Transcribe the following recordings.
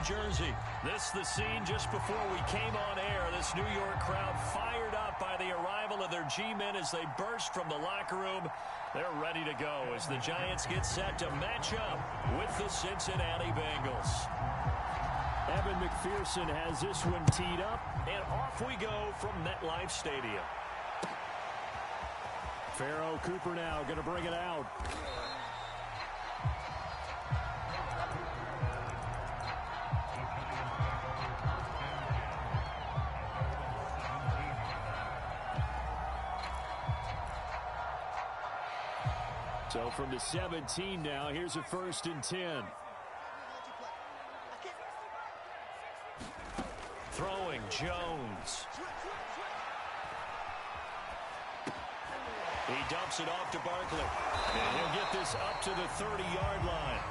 Jersey. This the scene just before we came on air. This New York crowd fired up by the arrival of their G-men as they burst from the locker room. They're ready to go as the Giants get set to match up with the Cincinnati Bengals. Evan McPherson has this one teed up, and off we go from MetLife Stadium. Pharaoh Cooper now going to bring it out. So from the 17 now, here's a 1st and 10. Throwing Jones. He dumps it off to Barkley. And he'll get this up to the 30-yard line.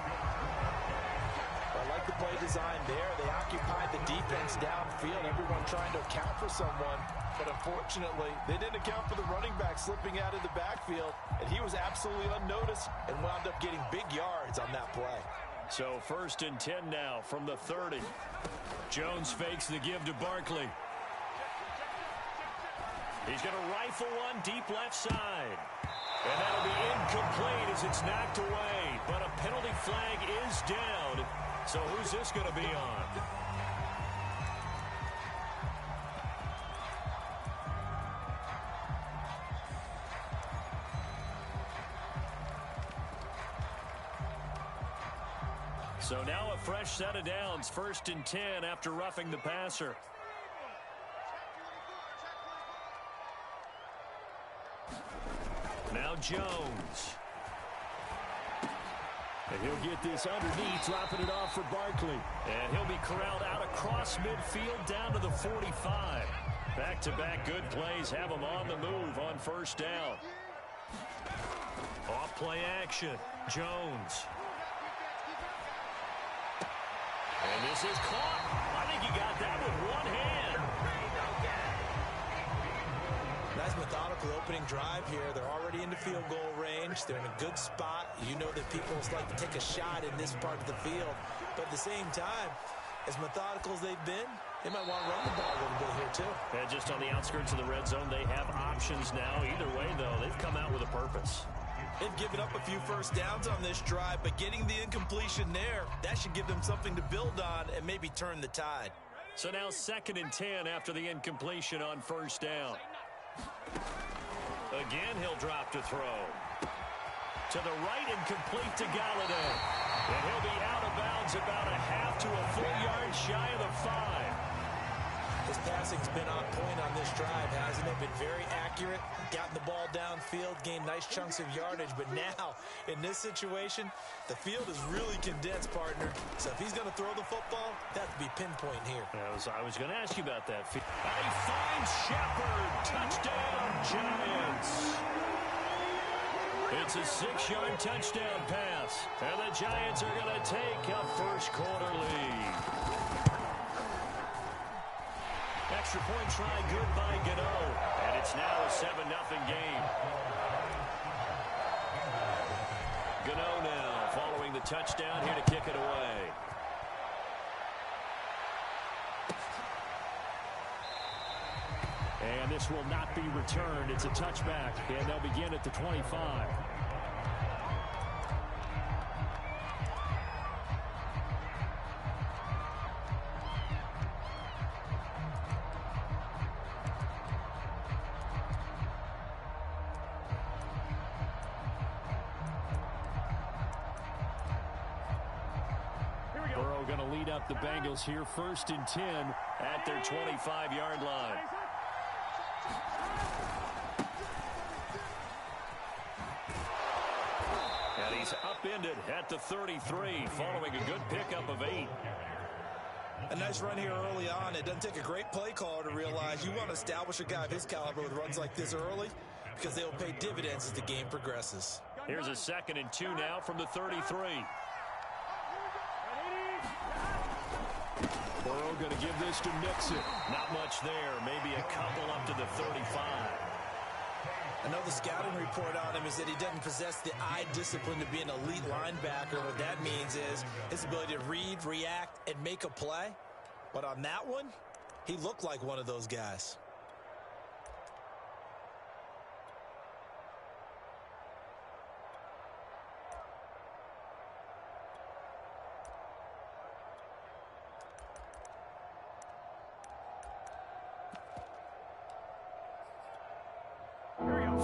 I like the play design there. They occupied the defense downfield, everyone trying to account for someone. But unfortunately, they didn't account for the running back slipping out of the backfield. And he was absolutely unnoticed and wound up getting big yards on that play. So 1st and 10 now from the 30. Jones fakes the give to Barkley. He's going to rifle one deep left side. And that'll be incomplete as it's knocked away. But a penalty flag is down. So who's this going to be on? So now a fresh set of downs. 1st and 10 after roughing the passer. Now Jones. And he'll get this underneath, dropping it off for Barkley. And he'll be corralled out across midfield down to the 45. Back-to-back good plays have him on the move on 1st down. Off play action. Jones. And this is caught. I think he got that with one hand. Nice methodical opening drive here. They're already into field goal range. They're in a good spot. You know that people like to take a shot in this part of the field. But at the same time, as methodical as they've been, they might want to run the ball a little bit here too. And just on the outskirts of the red zone, they have options now. Either way, though, they've come out with a purpose. They've given up a few 1st downs on this drive, but getting the incompletion there, that should give them something to build on and maybe turn the tide. So now 2nd and 10 after the incompletion on 1st down. Again, he'll drop to throw. To the right and complete to Galladay. And he'll be out of bounds about a half to a full yard shy of the 5. His passing's been on point on this drive, hasn't it? Been very accurate, gotten the ball downfield, gained nice chunks of yardage. But now, in this situation, the field is really condensed, partner. So if he's going to throw the football, that would be pinpoint here. I was going to ask you about that. And he finds Shepard. Touchdown, Giants. It's a 6-yard touchdown pass. And the Giants are going to take a first-quarter lead. Extra point try good by Gano. And it's now a 7-0 game. Gano now following the touchdown here to kick it away. And this will not be returned. It's a touchback. And they'll begin at the 25. Going to lead up the Bengals here 1st and 10 at their 25-yard line. And he's upended at the 33 following a good pickup of 8. A nice run here early on. It doesn't take a great play caller to realize you want to establish a guy of his caliber with runs like this early because they will pay dividends as the game progresses. Here's a 2nd and 2 now from the 33. Burrow going to give this to Mixon. Not much there. Maybe a couple up to the 35. I know the scouting report on him is that he doesn't possess the eye discipline to be an elite linebacker. What that means is his ability to read, react, and make a play. But on that one, he looked like one of those guys.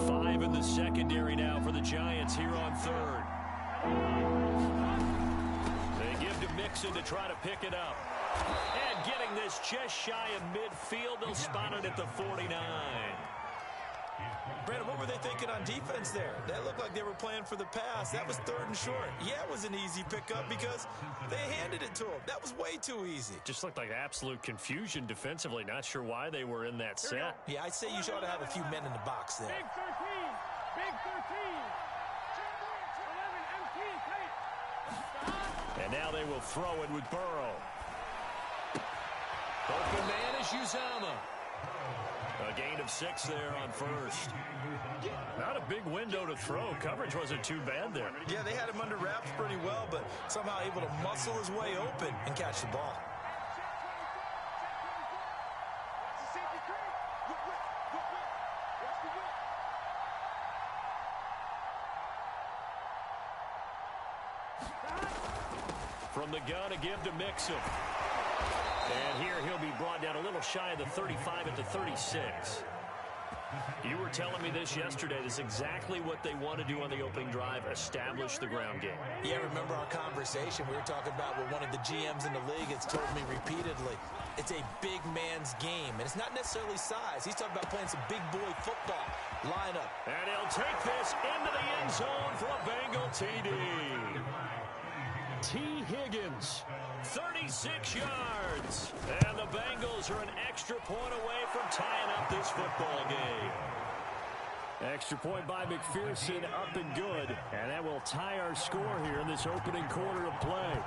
Five in the secondary now for the Giants here on third. They give to Mixon to try to pick it up. And getting this just shy of midfield, they'll spot it at the 49. Brandon, what were they thinking on defense there? That looked like they were playing for the pass. That was 3rd and short. Yeah, it was an easy pickup because they handed it to him. That was way too easy. Just looked like absolute confusion defensively. Not sure why they were in that set. Yeah, I'd say you ought to have a few men in the box there. Big 13. Big 13. 11 empty. And now they will throw it with Burrow. Open man is Uzama. A gain of 6 there on first. Not a big window to throw. Coverage wasn't too bad there. Yeah, they had him under wraps pretty well, but somehow able to muscle his way open and catch the ball. From the gun, a give to Mixon. And here he'll be brought down a little shy of the 35 at the 36. You were telling me this yesterday. This is exactly what they want to do on the opening drive, establish the ground game. Yeah, remember our conversation? We were talking about what one of the GMs in the league has told me repeatedly. It's a big man's game, and it's not necessarily size. He's talking about playing some big boy football. Line up. And he'll take this into the end zone for a Bengal TD. T. Higgins, 36 yards. And the Bengals are an extra point away from tying up this football game. Extra point by McPherson, up and good. And that will tie our score here in this opening quarter of play.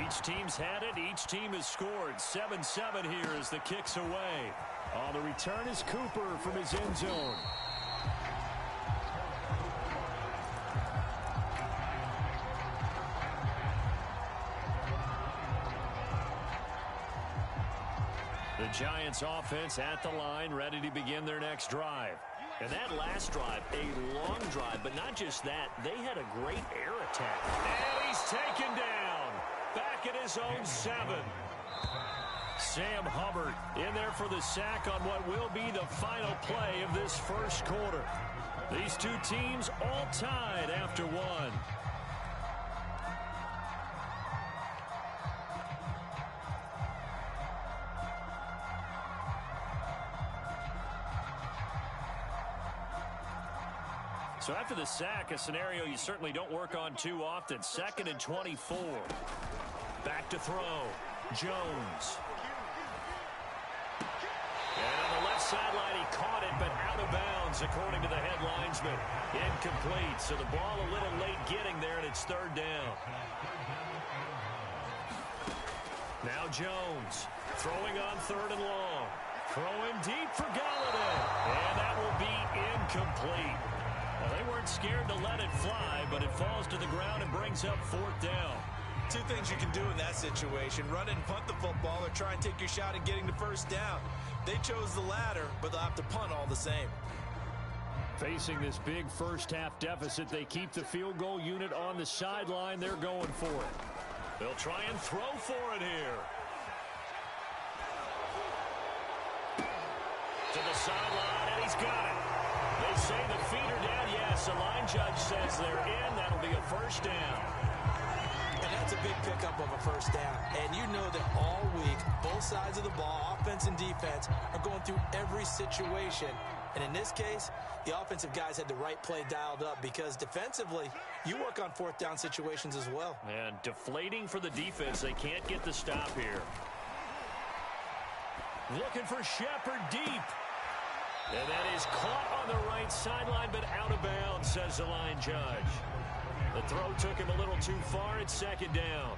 Each team's had it. Each team has scored. 7-7 here as the kick's away. On the return is Cooper from his end zone. The Giants offense at the line, ready to begin their next drive. And that last drive, a long drive, but not just that. They had a great air attack. And he's taken down. Back at his own 7. Sam Hubbard in there for the sack on what will be the final play of this first quarter. These two teams all tied after one. So after the sack, a scenario you certainly don't work on too often. 2nd and 24. Back to throw. Jones. And on the left sideline, he caught it, but out of bounds, according to the head linesman. Incomplete. So the ball a little late getting there, and it's 3rd down. Now Jones throwing on 3rd and long. Throwing deep for Galladay. And that will be incomplete. Well, they weren't scared to let it fly, but it falls to the ground and brings up 4th down. Two things you can do in that situation. Run it and punt the football or try and take your shot at getting the first down. They chose the latter, but they'll have to punt all the same. Facing this big first-half deficit, they keep the field goal unit on the sideline. They're going for it. They'll try and throw for it here. To the sideline, and he's got it. They say the feet are down. Yes, the line judge says they're in. That'll be a first down. And that's a big pickup of a first down. And you know that all week, both sides of the ball, offense and defense, are going through every situation. And in this case, the offensive guys had the right play dialed up because defensively, you work on 4th down situations as well. And deflating for the defense. They can't get the stop here. Looking for Shepard deep. And that is caught on the right sideline, but out of bounds, says the line judge. The throw took him a little too far. It's 2nd down.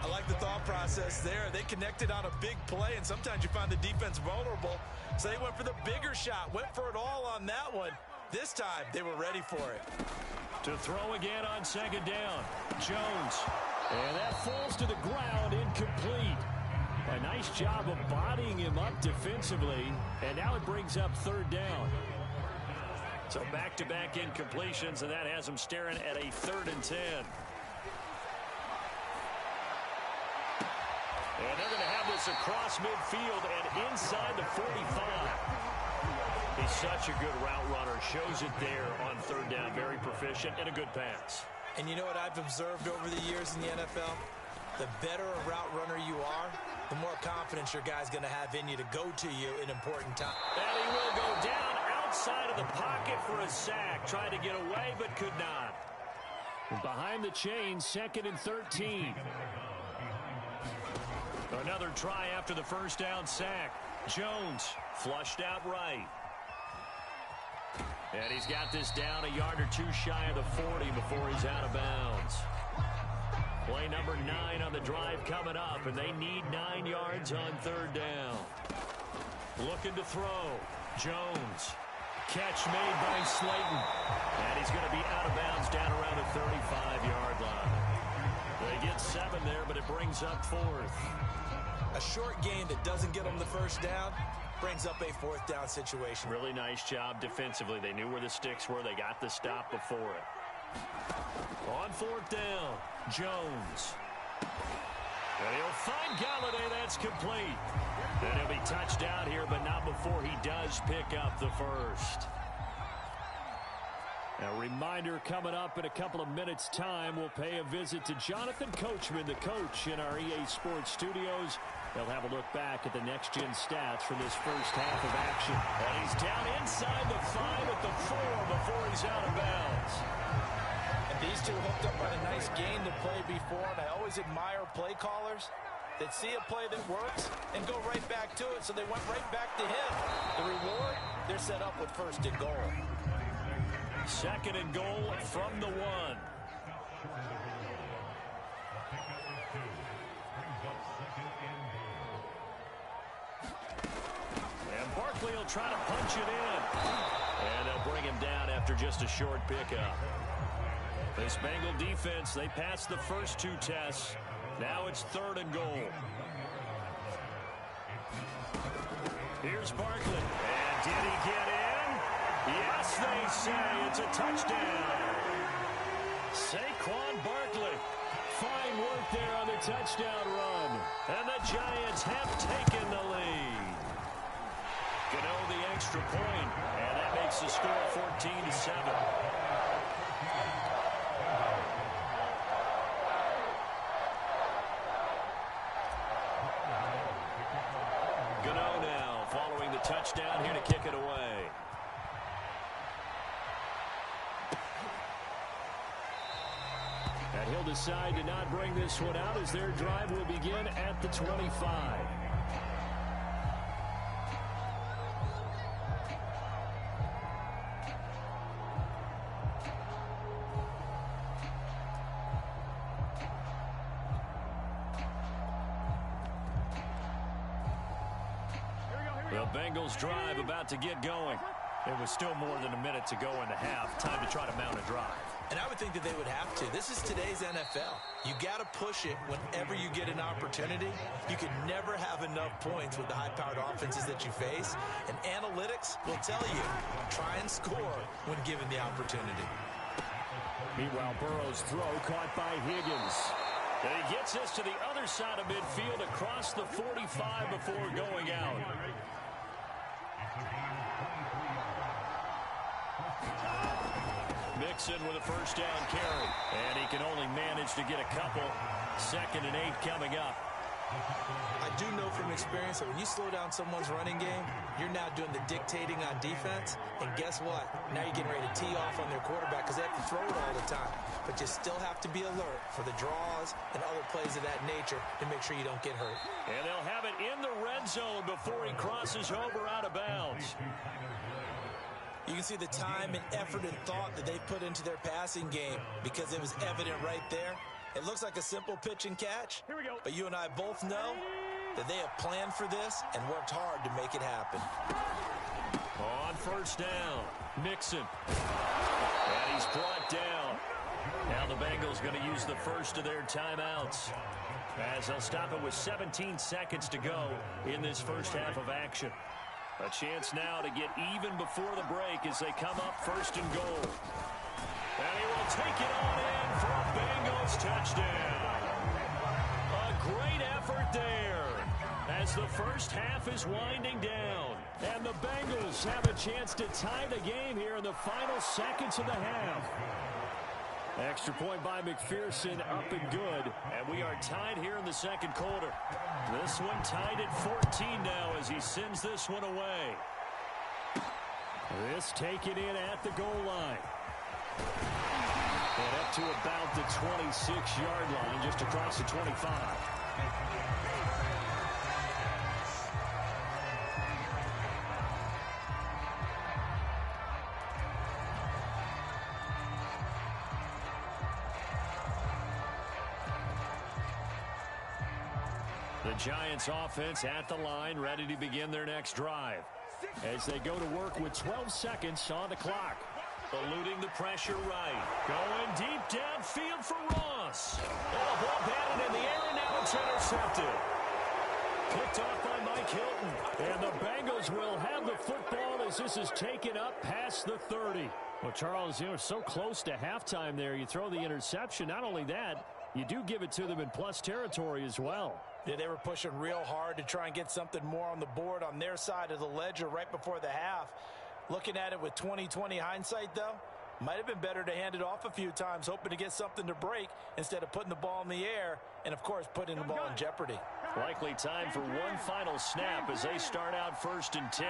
I like the thought process there. They connected on a big play, and sometimes you find the defense vulnerable. So they went for the bigger shot, went for it all on that one. This time, they were ready for it. To throw again on second down. Jones. And that falls to the ground, incomplete. A nice job of bodying him up defensively. And now it brings up third down. So back-to-back incompletions, and that has him staring at a 3rd and 10. And they're going to have this across midfield and inside the 45. He's such a good route runner. Shows it there on third down. Very proficient and a good pass. And you know what I've observed over the years in the NFL? The better a route runner you are, the more confidence your guy's going to have in you to go to you in important times. And he will go down outside of the pocket for a sack. Tried to get away, but could not. Behind the chains, 2nd and 13. Another try after the first down sack. Jones flushed out right. And he's got this down a yard or two shy of the 40 before he's out of bounds. Play number 9 on the drive coming up, and they need 9 yards on third down. Looking to throw. Jones. Catch made by Slayton. And he's going to be out of bounds down around the 35-yard line. They get 7 there, but it brings up 4th. A short gain that doesn't get them the first down brings up a 4th down situation. Really nice job defensively. They knew where the sticks were. They got the stop before it. On 4th down, Jones. And he'll find Galladay. That's complete. And he'll be touched out here, but not before he does pick up the first. A reminder coming up in a couple of minutes' time. We'll pay a visit to Jonathan Coachman, the coach in our EA Sports studios. They'll have a look back at the next-gen stats from this first half of action. And he's down inside the 5 at the 4 before he's out of bounds. And these two hooked up on a nice gain to play before, and I always admire play callers that see a play that works and go right back to it, so they went right back to him. The reward, they're set up with 1st and goal. 2nd and goal from the 1. And Barkley will try to punch it in. And they'll bring him down after just a short pickup. This Bengal defense, they passed the first 2 tests. Now it's 3rd and goal. Here's Barkley. And did he get in? Yes, they say it's a touchdown. Saquon Barkley. Fine work there on the touchdown run. And the Giants have taken the lead. Gano the extra point, and that makes the score 14-7. Gano now following the touchdown here to kick it away. And he'll decide to not bring this one out as their drive will begin at the 25. The Bengals drive about to get going. It was still more than a minute to go in the half. Time to try to mount a drive. And I would think that they would have to. This is today's NFL. You got to push it whenever you get an opportunity. You can never have enough points with the high-powered offenses that you face. And analytics will tell you, try and score when given the opportunity. Meanwhile, Burrow's throw caught by Higgins. And he gets us to the other side of midfield across the 45 before going out. Mixon with a first down carry. And he can only manage to get a couple. 2nd and 8 coming up. I do know from experience that when you slow down someone's running game, you're now doing the dictating on defense. And guess what? Now you're getting ready to tee off on their quarterback because they have to throw it all the time. But you still have to be alert for the draws and other plays of that nature to make sure you don't get hurt. And they'll have it in the red zone before he crosses over out of bounds. You can see the time and effort and thought that they put into their passing game because it was evident right there. It looks like a simple pitch and catch, but you and I both know that they have planned for this and worked hard to make it happen. On first down, Mixon. And he's brought down. Now the Bengals going to use the first of their timeouts, as they'll stop it with 17 seconds to go in this first half of action. A chance now to get even before the break as they come up first and goal. And he will take it on in for a Bengals touchdown. A great effort there as the first half is winding down. And the Bengals have a chance to tie the game here in the final seconds of the half. Extra point by McPherson, up and good. And we are tied here in the second quarter. This one tied at 14 now as he sends this one away. This taken in at the goal line. And up to about the 26-yard line, just across the 25. The Giants offense at the line, ready to begin their next drive as they go to work with 12 seconds on the clock. Eluding the pressure right. Going deep downfield for Ross. Oh, ball batted in the air, and now it's intercepted. Picked off by Mike Hilton. And the Bengals will have the football as this is taken up past the 30. Well, Charles, you know, so close to halftime there. You throw the interception. Not only that, you do give it to them in plus territory as well. Yeah, they were pushing real hard to try and get something more on the board on their side of the ledger right before the half. Looking at it with 20/20 hindsight, though, might have been better to hand it off a few times, hoping to get something to break instead of putting the ball in the air and, of course, putting the ball in jeopardy. Likely time for one final snap as they start out first and 10.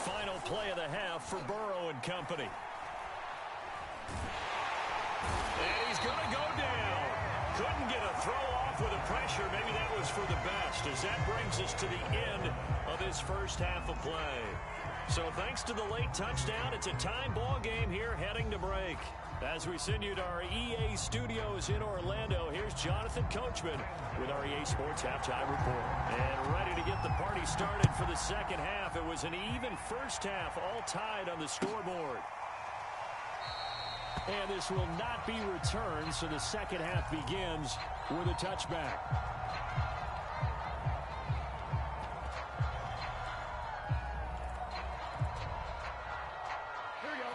Final play of the half for Burrow and company. And he's going to go down. Couldn't get a throw off with the pressure. Maybe that was for the best, as that brings us to the end of this first half of play. So thanks to the late touchdown, it's a time ball game here heading to break. As we send you to our EA studios in Orlando, here's Jonathan Coachman with our EA Sports Halftime Report. And ready to get the party started for the second half. It was an even first half, all tied on the scoreboard. And this will not be returned, so the second half begins with a touchback.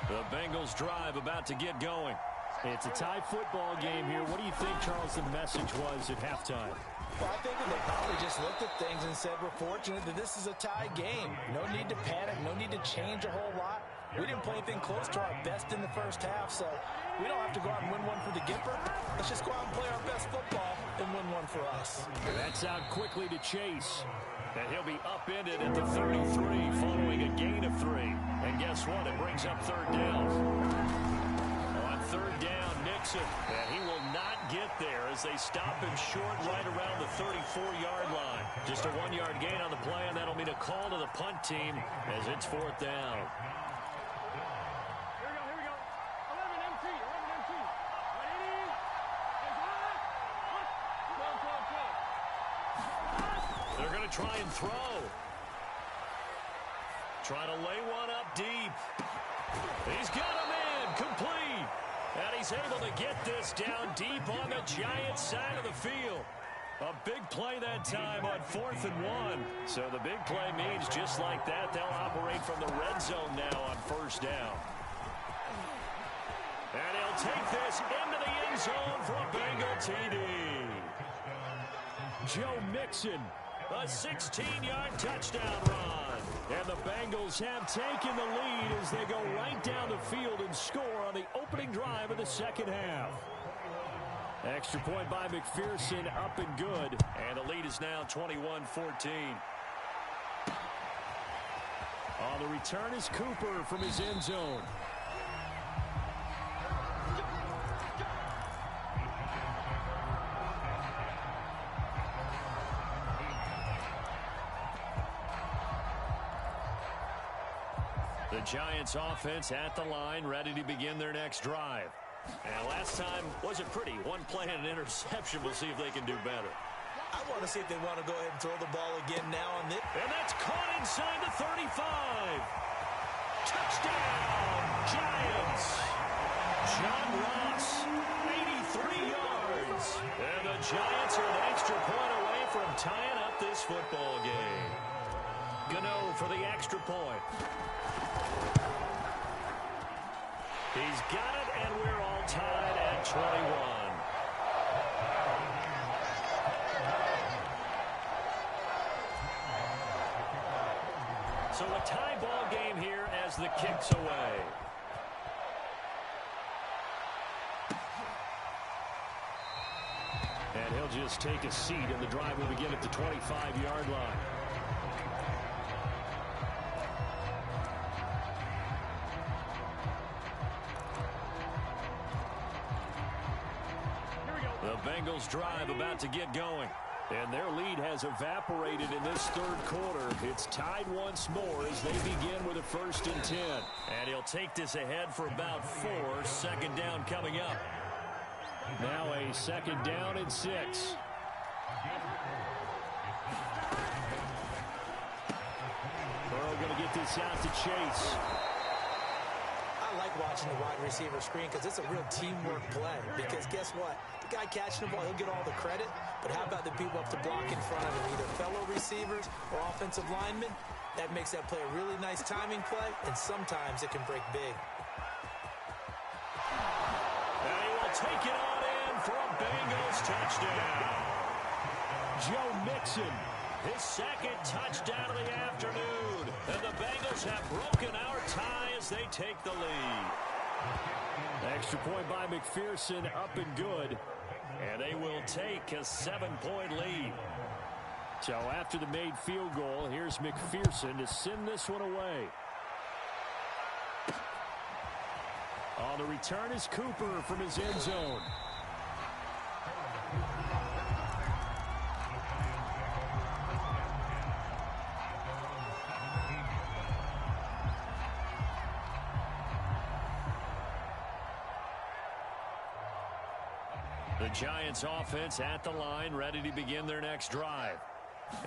The Bengals drive about to get going. It's a tie football game here. What do you think, Charles, the message was at halftime? Well, I think that they probably just looked at things and said, we're fortunate that this is a tie game. No need to panic, no need to change a whole lot. We didn't play anything close to our best in the first half, so we don't have to go out and win one for the Gipper. Let's just go out and play our best football and win one for us. That's out quickly to Chase. And he'll be upended at the 33 following a gain of 3. And guess what? It brings up third down. On third down, Nixon. And he will not get there as they stop him short right around the 34-yard line. Just a 1-yard gain on the play, and that'll mean a call to the punt team as it's fourth down. They're going to try and throw. Trying to lay one up deep. He's got him in. Complete. And he's able to get this down deep on the Giants side of the field. A big play that time on 4th and 1. So the big play means just like that, they'll operate from the red zone now on first down. And he'll take this into the end zone for a Bengal TD. Joe Mixon. A 16-yard touchdown run. And the Bengals have taken the lead as they go right down the field and score on the opening drive of the second half. Extra point by McPherson, up and good. And the lead is now 21-14. On the return is Cooper from his end zone. The Giants offense at the line, ready to begin their next drive. And last time wasn't pretty. One play and an interception. We'll see if they can do better. I want to see if they want to go ahead and throw the ball again now on this. And that's caught inside the 35. Touchdown, Giants. John Ross, 83 yards. And the Giants are an extra point away from tying up this football game. Gano for the extra point. He's got it, and we're all tied at 21. So a tie ball game here as the kick's away. And he'll just take a seat, and the drive will begin at the 25-yard line. The Bengals drive about to get going. And their lead has evaporated in this third quarter. It's tied once more as they begin with a 1st and 10. And he'll take this ahead for about 4. Second down coming up. Now a 2nd down and 6. Burrow going to get this out to Chase. I like watching the wide receiver screen because it's a real teamwork play. Because guess what? The guy catching the ball, he'll get all the credit. But how about the people up to block in front of him, either fellow receivers or offensive linemen? That makes that play a really nice timing play, and sometimes it can break big. And he will take it on in for a Bengals touchdown. Joe Mixon, his 2nd touchdown of the afternoon. And the Bengals have broken our tie as they take the lead. Extra point by McPherson, up and good. And they will take a 7-point lead. So after the made field goal, here's McPherson to send this one away. On the return is Cooper from his end zone. The Giants offense at the line, ready to begin their next drive.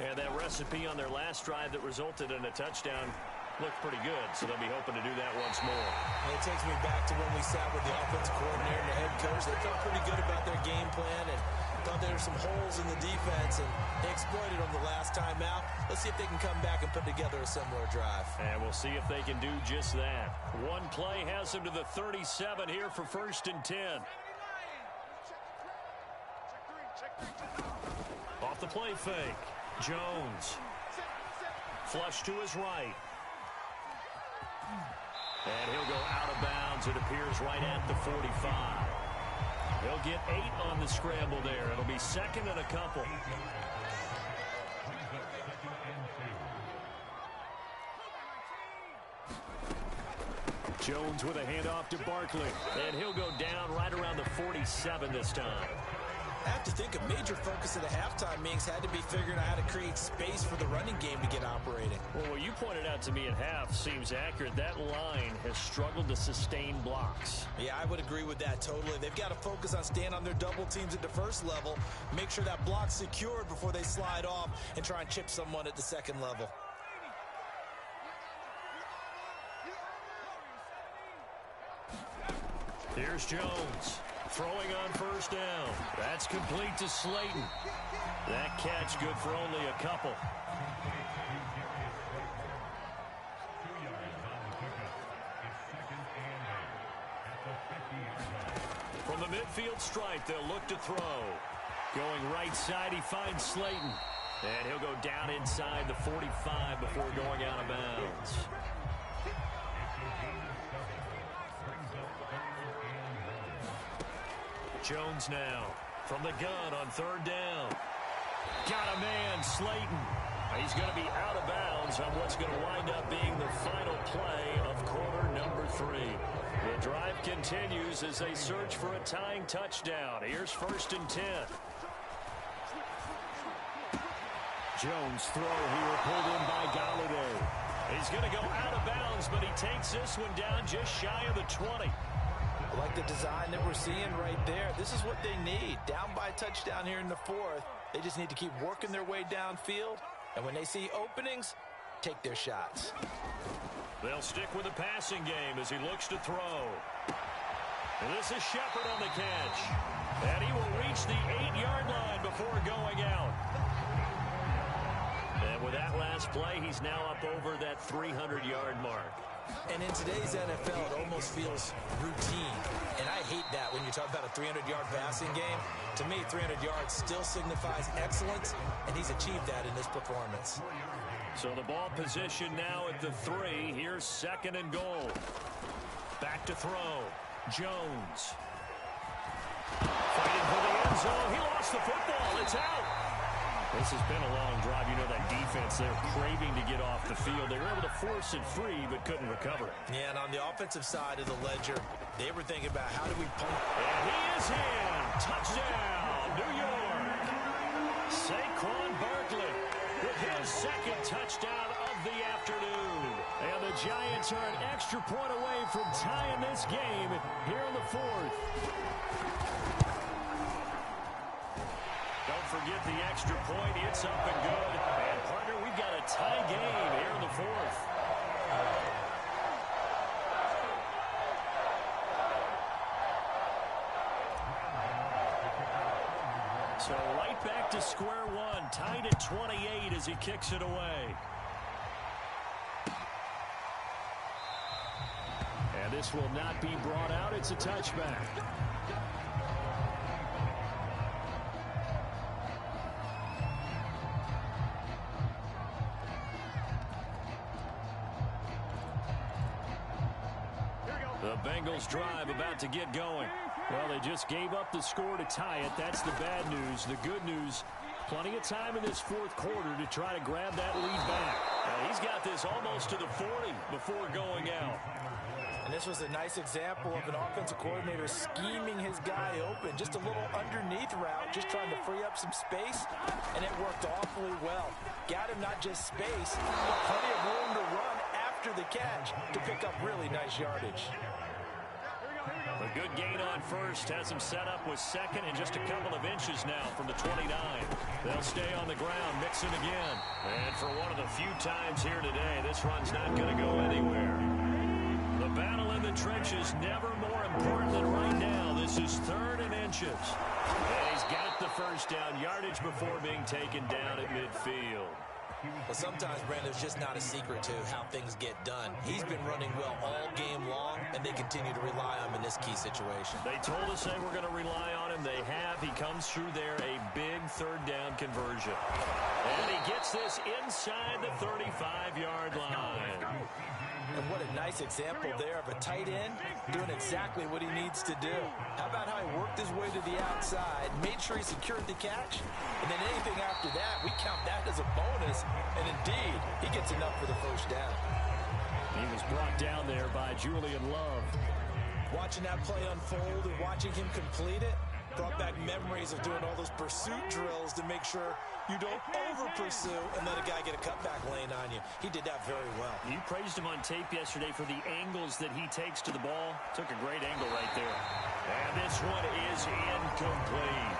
And that recipe on their last drive that resulted in a touchdown looked pretty good, so they'll be hoping to do that once more. And it takes me back to when we sat with the offensive coordinator and the head coach. They felt pretty good about their game plan and thought there were some holes in the defense, and they exploited them the last time out. Let's see if they can come back and put together a similar drive. And we'll see if they can do just that. One play has them to the 37 here for 1st and 10. Off the play fake. Jones. Flush to his right. And he'll go out of bounds. It appears right at the 45. He'll get 8 on the scramble there. It'll be 2nd and a couple. Jones with a handoff to Barkley. And he'll go down right around the 47 this time. I have to think a major focus of the halftime meetings had to be figuring out how to create space for the running game to get operating. Well, what you pointed out to me at half seems accurate. That line has struggled to sustain blocks. Yeah, I would agree with that totally. They've got to focus on staying on their double teams at the first level, make sure that block's secured before they slide off and try and chip someone at the second level. Here's Jones. Throwing on 1st down. That's complete to Slayton. That catch good for only a couple. From the midfield stripe, they'll look to throw. Going right side, he finds Slayton. And he'll go down inside the 45 before going out of bounds. Jones now from the gun on 3rd down. Got a man, Slayton. He's going to be out of bounds on what's going to wind up being the final play of quarter number 3. The drive continues as they search for a tying touchdown. Here's 1st and 10. Jones throw here pulled in by Galladay. He's going to go out of bounds, but he takes this one down just shy of the 20. I like the design that we're seeing right there. This is what they need. Down by a touchdown here in the fourth. They just need to keep working their way downfield. And when they see openings, take their shots. They'll stick with the passing game as he looks to throw. And this is Shepard on the catch. And he will reach the 8-yard line before going out. And with that last play, he's now up over that 300-yard mark. And in today's NFL, it almost feels routine. And I hate that when you talk about a 300-yard passing game. To me, 300 yards still signifies excellence, and he's achieved that in this performance. So the ball position now at the 3. Here's 2nd and goal. Back to throw. Jones. Fighting for the end zone. He lost the football. It's out. This has been a long drive. You know that defense, they're craving to get off the field. They were able to force it free, but couldn't recover. Yeah, and on the offensive side of the ledger, they were thinking about how do we punt. And he is in. Touchdown, New York. Saquon Barkley with his 2nd touchdown of the afternoon. And the Giants are an extra point away from tying this game here in the 4th. Don't forget the extra point. It's up and good. And, partner, we've got a tie game here in the 4th. So right back to square one. Tied at 28 as he kicks it away. And this will not be brought out. It's a touchback. The Bengals drive about to get going. Well, they just gave up the score to tie it. That's the bad news. The good news, plenty of time in this 4th quarter to try to grab that lead back. He's got this almost to the 40 before going out. And this was a nice example of an offensive coordinator scheming his guy open. Just a little underneath route, just trying to free up some space, and it worked awfully well. Got him not just space, but plenty of room to run after the catch to pick up really nice yardage. A good gain on first has him set up with 2nd and just a couple of inches now from the 29. They'll stay on the ground, mixing again. And for one of the few times here today, this run's not going to go anywhere. The battle in the trenches never more important than right now. This is 3rd and inches. And he's got the first down yardage before being taken down at midfield. Well, sometimes, Brandon, there's just not a secret to how things get done. He's been running well all game long, and they continue to rely on him in this key situation. They told us they were going to rely on him. They have. He comes through there, a big 3rd down conversion. And he gets this inside the 35-yard line. And what a nice example there of a tight end doing exactly what he needs to do. How about how he worked his way to the outside, made sure he secured the catch, and then anything after that, we count that as a bonus. And indeed, he gets enough for the first down. He was brought down there by Julian Love. Watching that play unfold and watching him complete it brought back memories of doing all those pursuit drills to make sure you don't over-pursue and let a guy get a cutback lane on you. He did that very well. You praised him on tape yesterday for the angles that he takes to the ball. Took a great angle right there. And this one is incomplete.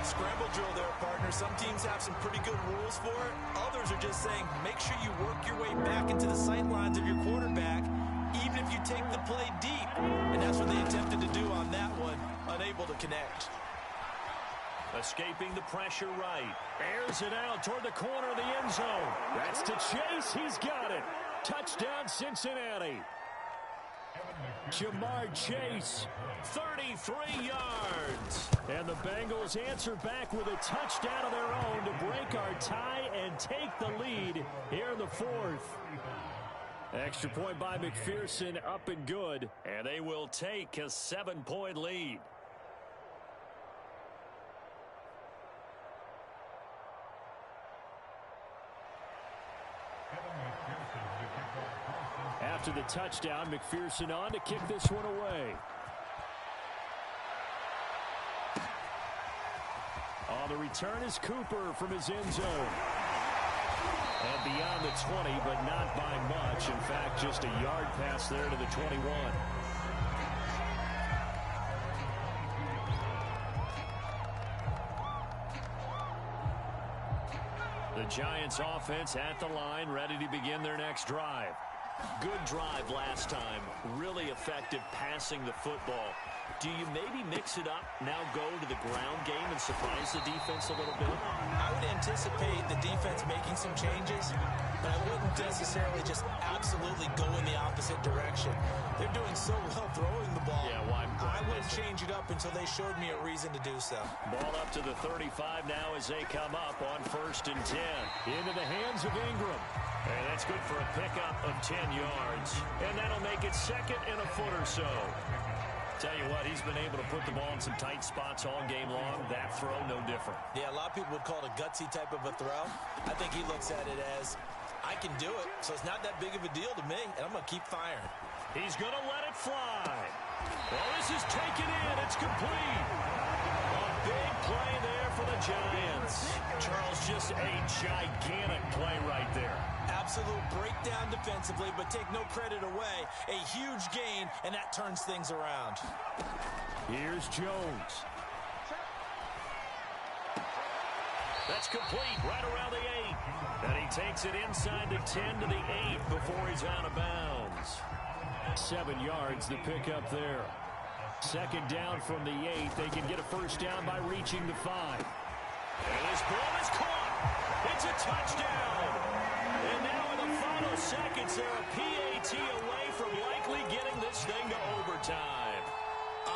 Scramble drill there, partner. Some teams have some pretty good rules for it. Others are just saying, make sure you work your way back into the sight lines of your quarterback, even if you take the play deep. And that's what they attempted to do on that one, unable to connect. Escaping the pressure right. Airs it out toward the corner of the end zone. That's to Chase. He's got it. Touchdown, Cincinnati. Jamar Chase, 33 yards. And the Bengals answer back with a touchdown of their own to break our tie and take the lead here in the 4th. Extra point by McPherson, up and good. And they will take a 7-point lead. After the touchdown, McPherson on to kick this one away. On the return is Cooper from his end zone. And beyond the 20, but not by much. In fact, just a yard pass there to the 21. The Giants offense at the line, ready to begin their next drive. Good drive last time. Really effective passing the football. Do you maybe mix it up, now go to the ground game and surprise the defense a little bit? I would anticipate the defense making some changes, but I wouldn't necessarily just absolutely go in the opposite direction. They're doing so well throwing the ball. Yeah, why I wouldn't change it up until they showed me a reason to do so. Ball up to the 35 now as they come up on 1st and 10. Into the hands of Ingram. And that's good for a pickup of 10 yards. And that'll make it 2nd and a foot or so. Tell you what, he's been able to put the ball in some tight spots all game long. That throw, no different. Yeah, a lot of people would call it a gutsy type of a throw. I think he looks at it as, I can do it, so it's not that big of a deal to me, and I'm going to keep firing. He's going to let it fly. Well, this is taken in. It's complete. A big play there for the Giants. Charles, just a gigantic play right there. Absolute breakdown defensively, but take no credit away. A huge gain, and that turns things around. Here's Jones. That's complete right around the 8. And he takes it inside the 10 to the 8 before he's out of bounds. 7 yards the pickup there. 2nd down from the 8. They can get a first down by reaching the 5. And this ball is caught. It's a touchdown. And now in the final seconds, they're a PAT away from likely getting this thing to overtime.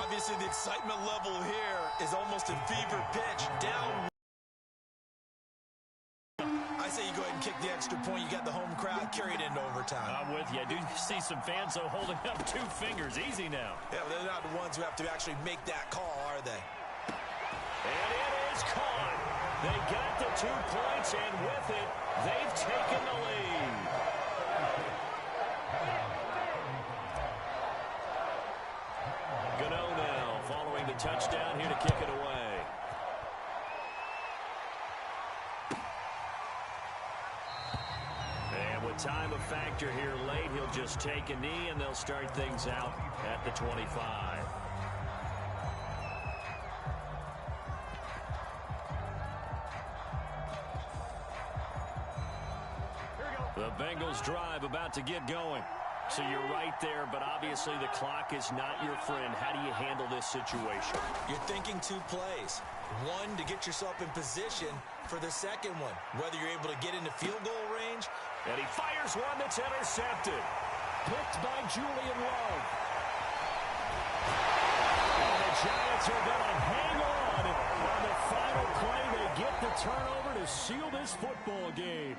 Obviously, the excitement level here is almost a fever pitch. Down. I say you go ahead and kick the extra point. You got the home crowd, carry it into overtime. I'm with you. I do see some fans, though, holding up 2 fingers. Easy now. Yeah, they're not the ones who have to actually make that call, are they? And it is caught. They got the 2 points, and with it, they've taken the lead. Gano now following the touchdown here to kick it away. And with time a factor here late, he'll just take a knee, and they'll start things out at the 25. The Bengals drive about to get going. So you're right there, but obviously the clock is not your friend. How do you handle this situation? You're thinking 2 plays. One, to get yourself in position for the second one, whether you're able to get into field goal range. And he fires one that's intercepted. Picked by Julian Love. And the Giants are going to hang on the final play. They get the turnover to seal this football game.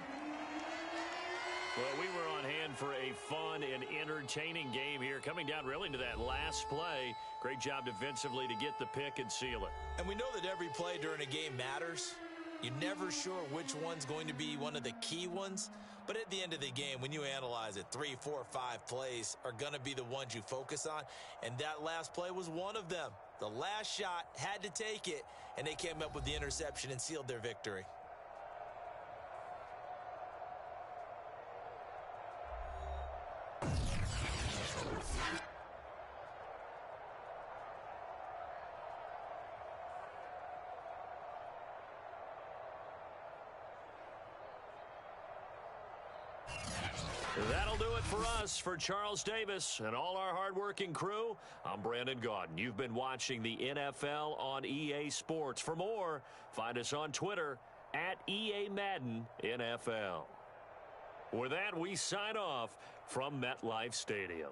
Well, we were on hand for a fun and entertaining game here, coming down really to that last play. Great job defensively to get the pick and seal it. And we know that every play during a game matters. You're never sure which one's going to be one of the key ones. But at the end of the game, when you analyze it, 3, 4, 5 plays are going to be the ones you focus on. And that last play was one of them. The last shot had to take it, and they came up with the interception and sealed their victory. That'll do it for us. For Charles Davis and all our hardworking crew, I'm Brandon Gaudin. You've been watching the NFL on EA Sports. For more, find us on Twitter at EA Madden NFL. With that, we sign off from MetLife Stadium.